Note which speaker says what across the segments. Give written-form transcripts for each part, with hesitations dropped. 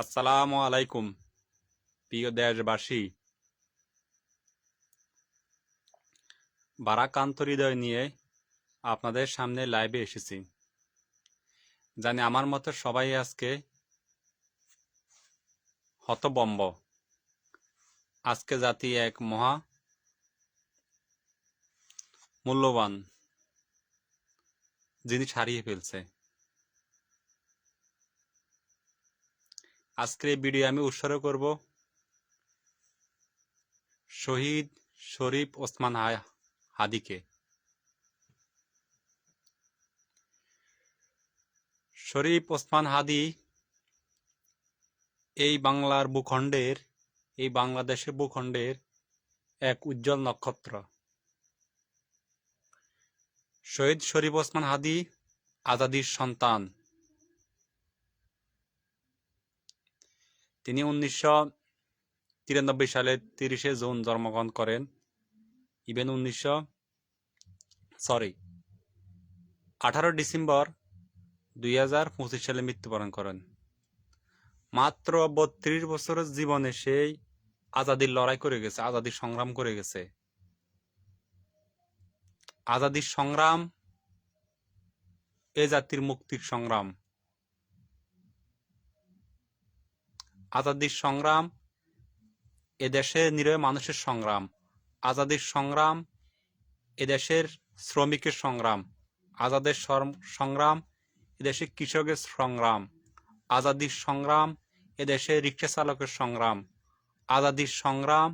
Speaker 1: আসসালামু আলাইকুম প্রিয় দেশবাসী। বারাকান্ত হৃদয় নিয়ে আপনাদের সামনে লাইভে এসেছি। জানি আমার মতো সবাই আজকে হতবম্ব। আজকে জাতি এক মহা মূল্যবান জিনিস হারিয়ে ফেলছে। আজকের এই ভিডিও আমি উৎসর্গ করব শহীদ শরীফ ওসমান হাদিকে। শরীফ ওসমান হাদি এই বাংলাদেশের ভূখণ্ডের এক উজ্জ্বল নক্ষত্র। শহীদ শরীফ ওসমান হাদি আজাদির সন্তান। তিনি 1993 সালে 30শে জুন জন্মগ্রহণ করেন। 18 ডিসেম্বর 2025 সালে মৃত্যুবরণ করেন। মাত্র 32 বছরের জীবনে সেই আজাদির লড়াই করে গেছে, আজাদির সংগ্রাম করে গেছে। আজাদির সংগ্রাম এ জাতির মুক্তির সংগ্রাম। আজাদির সংগ্রাম এদেশের নিরীহ মানুষের সংগ্রাম। আজাদির সংগ্রাম এদেশের শ্রমিকের সংগ্রাম। আজাদের সংগ্রাম এদেশের কৃষকের সংগ্রাম। আজাদির সংগ্রাম এদেশে রিক্সা চালকের সংগ্রাম। আজাদির সংগ্রাম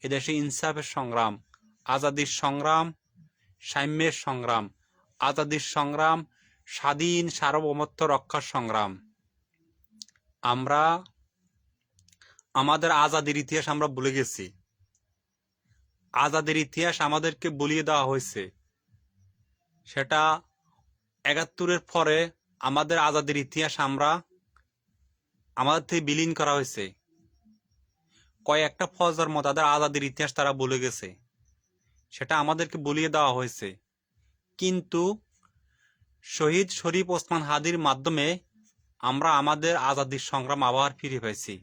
Speaker 1: এদেশে ইনসাফের সংগ্রাম। আজাদির সংগ্রাম সাম্যের সংগ্রাম। আজাদির সংগ্রাম স্বাধীন সার্বভৌমত্ব রক্ষার সংগ্রাম। আমরা আমাদের আজাদির ইতিহাস আমরা ভুলে গেছি। আজাদির ইতিহাস আমাদেরকে ভুলিয়ে দেওয়া হয়েছে। সেটা 71-এর পরে আমাদের আজাদির ইতিহাস আমাদের থেকে বিলীন করা হয়েছে। কয়েকটা প্রজন্ম তাদের আজাদির ইতিহাস তারা ভুলে গেছে, সেটা আমাদেরকে ভুলিয়ে দেওয়া হয়েছে। কিন্তু শহীদ শরীফ ওসমান হাদির মাধ্যমে আমরা আমাদের আজাদির সংগ্রাম আবার ফিরে পাইছি।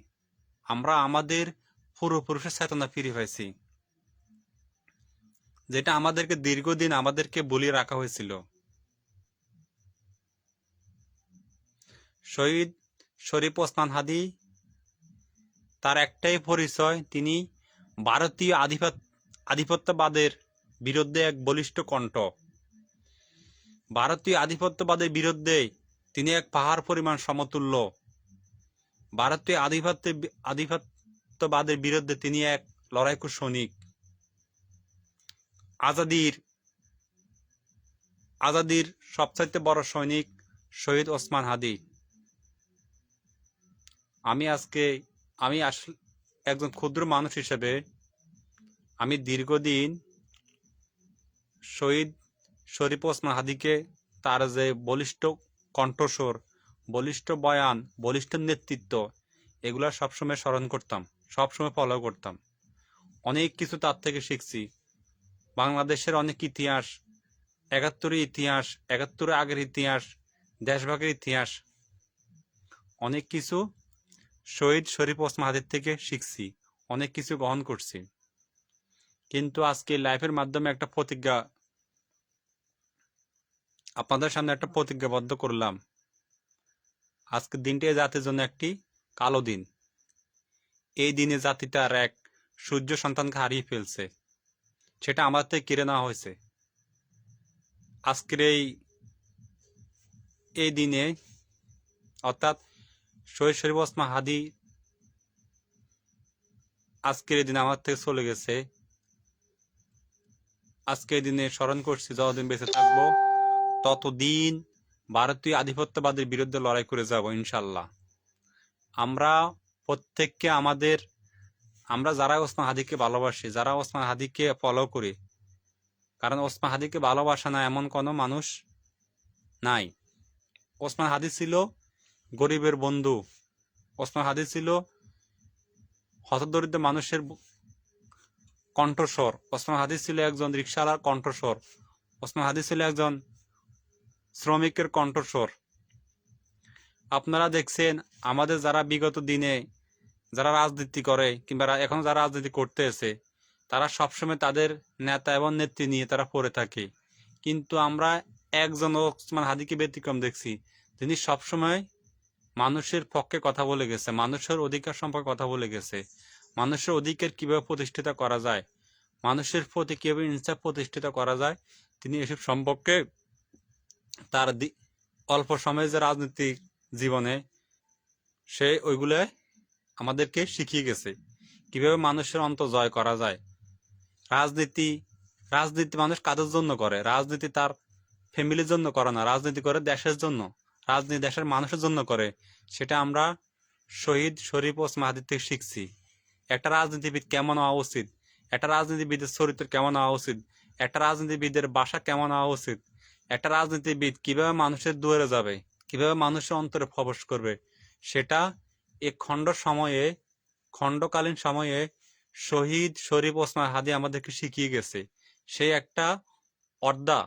Speaker 1: আমরা আমাদের পূর্বপুরুষের চেতনা ফিরে পাইছি, যেটা আমাদেরকে দীর্ঘদিন আমাদেরকে ভুলিয়ে রাখা হয়েছিল। শহীদ শরীফ ওসমান হাদি তার একটাই পরিচয়, তিনি ভারতীয় আধিপত্যবাদের বিরুদ্ধে এক বলিষ্ঠ কণ্ঠ। ভারতীয় আধিপত্যবাদের বিরুদ্ধে তিনি এক পাহাড় পরিমাণ সমতুল্য। ভারতীয় আধিপত্যবাদের বিরুদ্ধে তিনি এক লড়াইকু সৈনিক। আজাদির সবচাইতে বড় সৈনিক শহীদ ওসমান হাদি। আমি একজন ক্ষুদ্র মানুষ হিসেবে আমি দীর্ঘদিন শহীদ শরীফ ওসমান হাদিকে তার যে বলিষ্ঠ কণ্ঠস্বর, বলিষ্ঠ বয়ান, বলিষ্ঠ নেতৃত্ব, এগুলা সবসময় স্মরণ করতাম, সবসময় ফলো করতাম। অনেক কিছু তার থেকে শিখছি। বাংলাদেশের অনেক ইতিহাস, 71-এর ইতিহাস, 71-এর আগের ইতিহাস, দেশভাগের ইতিহাস, অনেক কিছু শহীদ শরীফ ওসমান হাদির থেকে শিখছি, অনেক কিছু গ্রহণ করছি। কিন্তু আজকে লাইফের মাধ্যমে একটা প্রতিজ্ঞা আপনাদের সামনে একটা প্রতিজ্ঞাবদ্ধ করলাম। আজকের দিনটি জাতির জন্য একটি কালো দিন। এই দিনে জাতিটার এক সূর্য সন্তানকে হারিয়ে ফেলছে, সেটা আমার থেকে কেড়ে নেওয়া হয়েছে। আজকের এই দিনে, অর্থাৎ শহীদ শরীফ ওসমান হাদি আজকের এই দিনে আমার থেকে চলে গেছে। আজকের দিনে স্মরণ করছি, যতদিন বেঁচে থাকবো ততদিন ভারতীয় আধিপত্যবাদের বিরুদ্ধে লড়াই করে যাব ইনশাল্লাহ। আমরা প্রত্যেককে আমরা যারা ওসমান হাদিকে ভালোবাসি, যারা ওসমান হাদিকে ফলো করি, কারণ ওসমান হাদিকে ভালোবাসা না এমন কোনো মানুষ নাই। ওসমান হাদি ছিল গরিবের বন্ধু। ওসমান হাদি ছিল হতদরিদ্র মানুষের কণ্ঠস্বর। ওসমান হাদি ছিল একজন রিকশাওয়ালার কণ্ঠস্বর। ওসমান হাদি ছিল একজন শ্রমিকের কণ্ঠস্বর। আপনারা দেখছেন আমাদের যারা বিগত দিনে যারা রাজনীতি করে কিংবা এখন যারা রাজনীতি করতে এসে তারা সবসময় তাদের নেতা এবং নেত্রী নিয়ে তারা পড়ে থাকে, কিন্তু আমরা একজন ওসমান হাদিকে ব্যতিক্রম দেখছি, তিনি সবসময় মানুষের পক্ষে কথা বলে গেছে, মানুষের অধিকার সম্পর্কে কথা বলে গেছে, মানুষের অধিকার কিভাবে প্রতিষ্ঠিত করা যায়, মানুষের প্রতি কিভাবে ইনসাফ প্রতিষ্ঠিত করা যায়, তিনি এসব সম্পর্কে তার অল্প সময়ে যে রাজনৈতিক জীবনে সে ওইগুলো আমাদেরকে শিখিয়ে গেছে কিভাবে মানুষের অন্তর জয় করা যায়। রাজনীতি রাজনীতি মানুষ কাদের জন্য করে? রাজনীতি তার ফ্যামিলির জন্য করে না, রাজনীতি করে দেশের জন্য, রাজনীতি দেশের মানুষের জন্য করে। সেটা আমরা শহীদ শরীফ ওসমান হাদির থেকে শিখছি। একটা রাজনীতিবিদ কেমন হওয়া উচিত, একটা রাজনীতিবিদের চরিত্র কেমন হওয়া উচিত, একটা রাজনীতিবিদের বাসা কেমন হওয়া উচিত, একটা রাজনীতিবিদ কিভাবে মানুষের দুয়ারে যাবে, কিভাবে মানুষের অন্তরে প্রবেশ করবে, সেটা এই খণ্ডকালীন সময়ে শহীদ শরীফ ওসমান হাদি আমাদেরকে শিখিয়ে গেছে। সে একটা পর্দা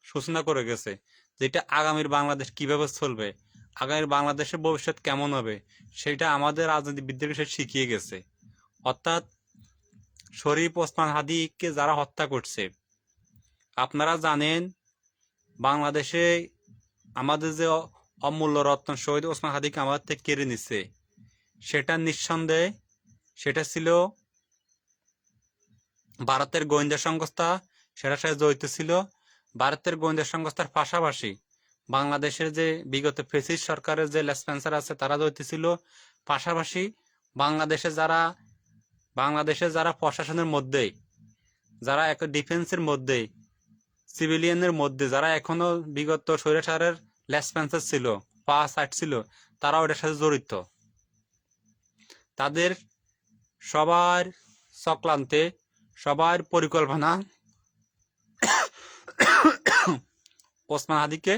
Speaker 1: সূচনা করে গেছে, যেটা আগামীর বাংলাদেশ কিভাবে চলবে, আগামীর বাংলাদেশের ভবিষ্যৎ কেমন হবে, সেটা আমাদের রাজনীতিবিদদেরকে সে শিখিয়ে গেছে। অর্থাৎ শরীফ ওসমান হাদিকে যারা হত্যা করছে, আপনারা জানেন বাংলাদেশে আমাদের যে অমূল্য রত্ন শহীদ ওসমান হাদিকে আমাদের থেকে কেড়ে নিচ্ছে, সেটা নিঃসন্দেহে সেটা ছিল ভারতের গোয়েন্দা সংস্থা, সেটার সাথে জড়িত ছিল। ভারতের গোয়েন্দা সংস্থার পাশাপাশি বাংলাদেশের যে বিগত ফ্যাসিস্ট সরকারের যে লেসপেন্সার আছে তারা জড়িত ছিল। পাশাপাশি বাংলাদেশে যারা প্রশাসনের মধ্যে, যারা এক ডিফেন্সের মধ্যে, সিভিলিয়ানের মধ্যে যারা এখনো বিগত স্বৈরাচারের লেসপেন্সার ছিল, সাইড ছিল, তারা ওটার সাথে জড়িত। তাদের সবার চক্রান্তে, সবার পরিকল্পনা ওসমান হাদিকে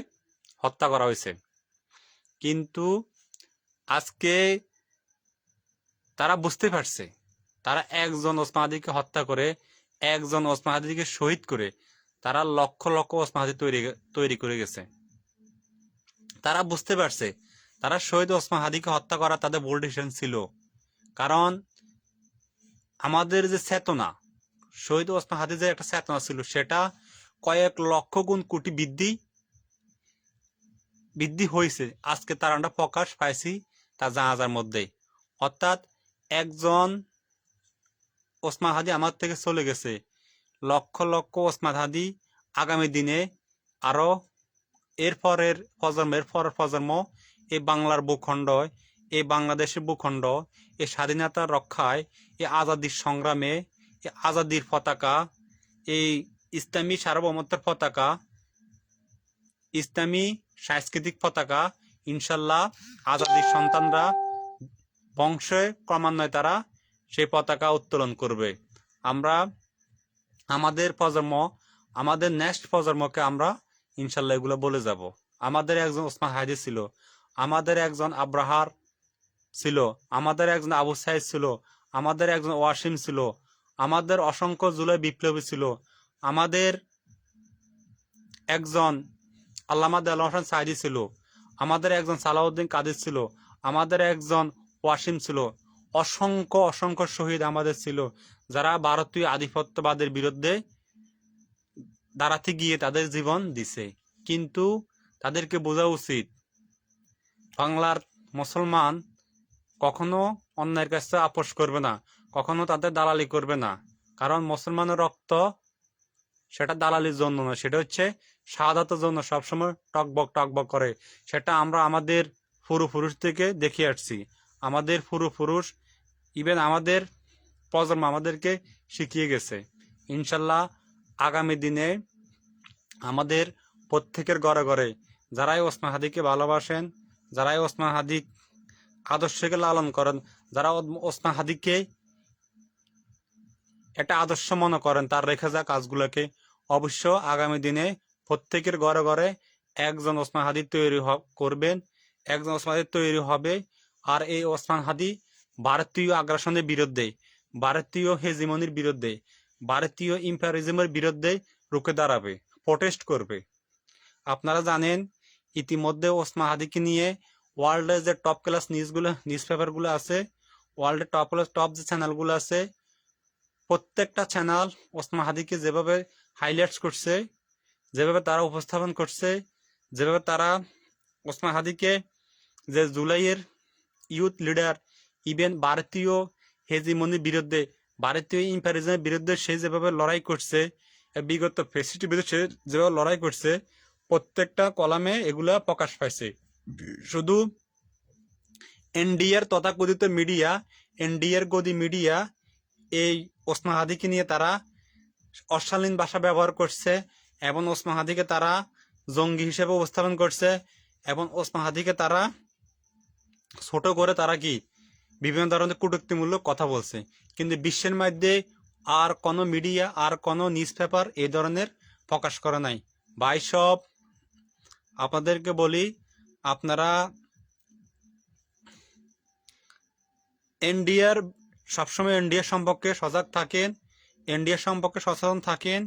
Speaker 1: হত্যা করা হয়েছে। কিন্তু আজকে তারা বুঝতে পারছে, তারা একজন ওসমান হাদিকে হত্যা করে, একজন ওসমান হাদিকে শহীদ করে তারা লক্ষ লক্ষ ওসমান হাদি তৈরি করে গেছে। তারা বুঝতে পারছে তারা শহীদ ওসমান হাদিকে হত্যা করা তাদের ভুল ডিসিশন ছিল। কারণ আমাদের যে চেতনা, শহীদ ওসমান হাদির যে একটা চেতনা ছিল, সেটা কয়েক লক্ষ গুণ কোটি বৃদ্ধি হয়েছে। আজকে তার আমরা প্রকাশ পাইছি তার জানাজার মধ্যে। অর্থাৎ একজন ওসমান হাদি আমার থেকে চলে গেছে, লক্ষ লক্ষ ওসমান হাদি আগামী দিনে আরো এরপরের প্রজন্ম এই বাংলার ভূখণ্ড, এই বাংলাদেশের ভূখণ্ড, এই স্বাধীনতার রক্ষায়, এই আজাদির সংগ্রামে, এই আজাদির পতাকা, এই ইসলামী সার্বভৌমত্বের পতাকা, ইসলামী সাংস্কৃতিক পতাকা, ইনশাল্লাহ আজাদির সন্তানরা বংশে ক্রমান্বয়ে তারা সেই পতাকা উত্তোলন করবে। আমরা আমাদের প্রজন্ম, আমাদের নেক্সট প্রজন্মকে আমরা ইনশাল্লাহ এগুলো বলে যাব। আমাদের একজন ওসমান হাদি ছিল, আমাদের একজন আব্রাহার ছিল, আমাদের একজন আবু সাইদ ছিল, আমাদের একজন ওয়াসিম ছিল, আমাদের অসংখ্য জুলাই বিপ্লবী ছিল, আমাদের একজন আল্লামা দেলোয়ার হোসেন সাইদি ছিল, আমাদের একজন সালাউদ্দিন কাদের ছিল, আমাদের একজন ওয়াসিম ছিল। অসংখ্য অসংখ্য শহীদ আমাদের ছিল, যারা ভারতীয় আধিপত্যবাদের বিরুদ্ধে দাঁড়াতে গিয়ে তাদের জীবন দিছে। কিন্তু তাদেরকে বোঝা উচিত, বাংলার মুসলমান কখনো অন্যায়ের কাছে আপোষ করবে না, কখনো তাদের দালালি করবে না। কারণ মুসলমানের রক্ত সেটা দালালির জন্য না, সেটা হচ্ছে শাহাদাতের জন্য সবসময় টকবক করে। সেটা আমরা আমাদের পূর্বপুরুষ থেকে দেখে আসছি। আমাদের পূর্বপুরুষ, ইভেন আমাদের প্রজন্ম আমাদেরকে শিখিয়ে গেছে। ইনশাল্লাহ আগামী দিনে আমাদের প্রত্যেকের ঘরে ঘরে যারাই ওসমান হাদিকে ভালোবাসেন, যারাই ওসমান হাদি আদর্শকে লালন করেন, যারা ওসমান হাদিকে একটা আদর্শ মনে করেন, তার রেখে যাওয়া কাজগুলোকে অবশ্য আগামী দিনে প্রত্যেকের ঘরে ঘরে একজন ওসমান হাদি তৈরি করবেন, একজন ওসমান হাদি তৈরি হবে। আর এই ওসমান হাদি ভারতীয় আগ্রাসনের বিরুদ্ধে, ভারতীয় হেজিমনির বিরুদ্ধে, ভারতীয় ইম্পেরিয়ালিজমের বিরুদ্ধে রুখে দাঁড়াবে, প্রোটেস্ট করবে। আপনারা জানেন ইতিমধ্যে ওসমান হাদিকে নিয়ে ওয়ার্ল্ডের যে টপ ক্লাস নিউজ পেপারগুলো আছে, ওয়ার্ল্ডের টপ যে চ্যানেলগুলো আছে, প্রত্যেকটা চ্যানেল ওসমান হাদিকে যেভাবে হাইলাইটস করছে, যেভাবে তারা উপস্থাপন করছে, যেভাবে তারা ওসমান হাদিকে যে জুলাইয়ের ইউথ লিডার, ইভেন ভারতীয় হেজিমনির বিরুদ্ধে, ভারতীয় ইম্পেরিয়ালিজমের বিরুদ্ধে সে যেভাবে লড়াই করছে, বিগত ফ্যাসিস্টের বিরুদ্ধে সে যেভাবে লড়াই করছে, প্রত্যেকটা কলামে এগুলা প্রকাশ পাইছে। শুধু এনডিআর তথাকথিত মিডিয়া, এনডিআর গদি মিডিয়া এই ওসমান হাদিকে নিয়ে তারা অশালীন ভাষা ব্যবহার করছে এবং ওসমান হাদিকে তারা জঙ্গি হিসেবে উপস্থাপন করছে এবং ওসমান হাদিকে তারা ছোট করে তারা কি বিভিন্ন ধরনের কটূক্তিমূলক কথা বলছে। কিন্তু বিশ্বের মধ্যে আর কোনো মিডিয়া, আর কোনো নিউজ পেপার এই ধরনের প্রকাশ করে নাই। ভাই সব আপনাদেরকে বলি, আপনারা এনডিআর সবসময় এনডিআর সম্পর্কে সজাগ থাকেন, এনডিআর সম্পর্কে সচেতন থাকেন।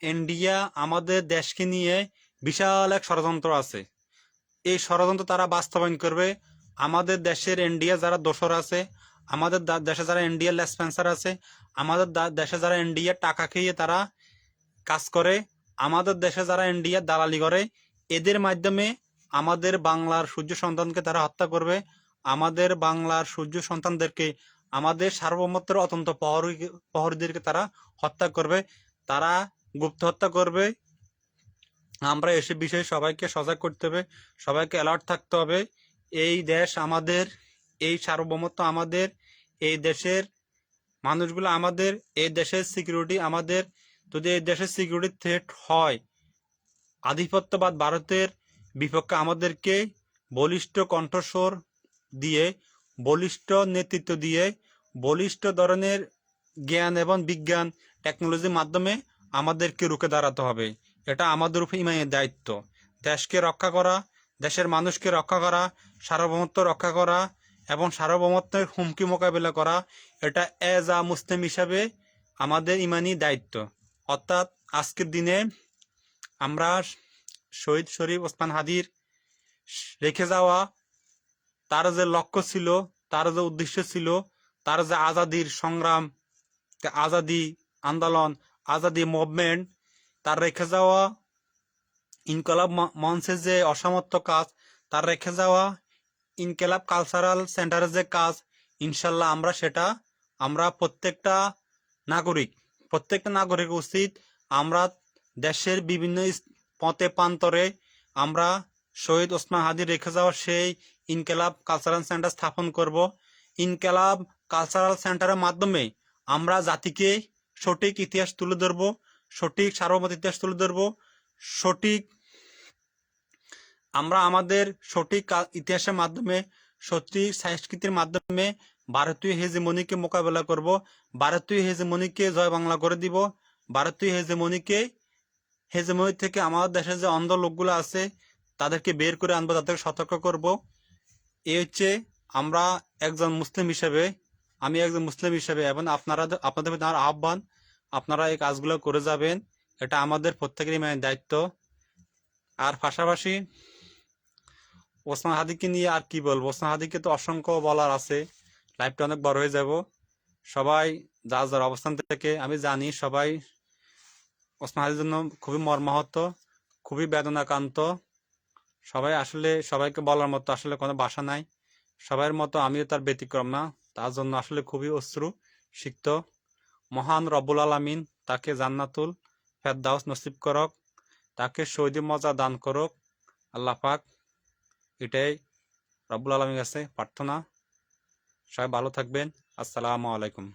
Speaker 1: ইন্ডিয়া আমাদের দেশকে নিয়ে বিশাল এক ষড়যন্ত্র আছে। এই ষড়যন্ত্র তারা বাস্তবায়ন করবে। আমাদের দেশের ইন্ডিয়া যারা দোসর আছে, আমাদের দেশে যারা ইন্ডিয়ার লেসপেন্সার আছে, আমাদের দেশে যারা ইন্ডিয়ার টাকা খেয়ে তারা কাজ করে, আমাদের দেশে যারা ইন্ডিয়ার দালালি করে, এদের মাধ্যমে আমাদের বাংলার সূর্য সন্তানকে তারা হত্যা করবে। আমাদের বাংলার সূর্য সন্তানদেরকে, আমাদের সার্বভৌমত্বের অত্যন্ত প্রহরীদেরকে তারা হত্যা করবে, তারা গুপ্ত হত্যা করবে। আমরা এসব বিষয়ে সবাইকে সজাগ করতে হবে, সবাইকে অ্যালার্ট থাকতে হবে। এই দেশ আমাদের, এই সার্বভৌমত্ব আমাদের, এই দেশের মানুষগুলো আমাদের, এই দেশের সিকিউরিটি আমাদের। যদি এই দেশের সিকিউরিটি থ্রেট হয়, আধিপত্যবাদ ভারতের বিপক্ষে আমাদেরকে বলিষ্ঠ কণ্ঠস্বর দিয়ে, বলিষ্ঠ নেতৃত্ব দিয়ে, বলিষ্ঠ ধরনের জ্ঞান এবং বিজ্ঞান টেকনোলজির মাধ্যমে আমাদেরকে রুখে দাঁড়াতে হবে। এটা আমাদের উপর ইমানের দায়িত্ব। দেশকে রক্ষা করা, দেশের মানুষকে রক্ষা করা, সার্বভৌমত্ব রক্ষা করা এবং সার্বভৌমত্বের হুমকি মোকাবিলা করা, এটা এজ আ মুসলিম হিসাবে আমাদের ইমানি দায়িত্ব। অর্থাৎ আজকের দিনে আমরা শহীদ শরীফ ওসমান হাদির রেখে যাওয়া তার যে লক্ষ্য ছিল, তার যে উদ্দেশ্য ছিল, তার যে আজাদির সংগ্রাম, আজাদি আন্দোলন, আজাদি মুভমেন্ট, তার রেখে যাওয়া ইনকলাব মঞ্চের যে অসমাপ্ত কাজ, তার রেখে যাওয়া ইনকলাব কালচারাল সেন্টারের যে কাজ, ইনশাল্লাহ আমরা প্রত্যেকটা নাগরিক উচিত আমরা দেশের বিভিন্ন পথে প্রান্তরে আমরা শহীদ ওসমান হাদি রেখে যাওয়া সেই ইনকলাব কালচারাল সেন্টার স্থাপন করব। ইনকলাব কালচারাল সেন্টারের মাধ্যমে আমরা জাতিকে সঠিক ইতিহাস তুলে ধরব, সঠিক সার্বভৌম ইতিহাস তুলে ধরব, আমরা আমাদের সঠিক ইতিহাসের মাধ্যমে, সঠিক সংস্কৃতির মাধ্যমে ভারতীয় হেজিমনিকে মোকাবেলা করব, ভারতীয় হেজিমনিকে জয় বাংলা করে দিব, ভারতীয় হেজিমনি থেকে আমাদের দেশে যে অন্ধ লোকগুলো আছে তাদেরকে বের করে আনবো, তাদেরকে সতর্ক করব। এই হচ্ছে আমরা একজন মুসলিম হিসেবে, আমি একজন মুসলিম হিসেবে এবং আপনাদের প্রতি আহ্বান, আপনারা এই কাজগুলো করে যাবেন। এটা আমাদের প্রত্যেকেরই দায়িত্ব। আর পাশাপাশি ওসমান হাদিকে নিয়ে আর কি বলবো, ওসমান হাদিকে তো অসংখ্য বলার আছে, লাইফটা অনেক বড় হয়ে যাব। সবাই যার যার অবস্থান থেকে, আমি জানি সবাই ওসমান হাদির জন্য খুবই মর্মাহত, খুবই বেদনাকান্ত। সবাই আসলে, সবাইকে বলার মতো আসলে কোনো ভাষা নাই। সবার মতো আমিও তার ব্যতিক্রম না, তার জন্য আসলে খুবই অশ্রু সিক্ত। মহান রব্বুল আলামিন তাকে জান্নাতুল ফেরদাউস নসিব করক, তাকে শহীদের মর্যাদা দান করুক আল্লাহ পাক। এটাই রব্বুল আলামিনের কাছে প্রার্থনা। সবাই ভালো থাকবেন। আসসালামু আলাইকুম।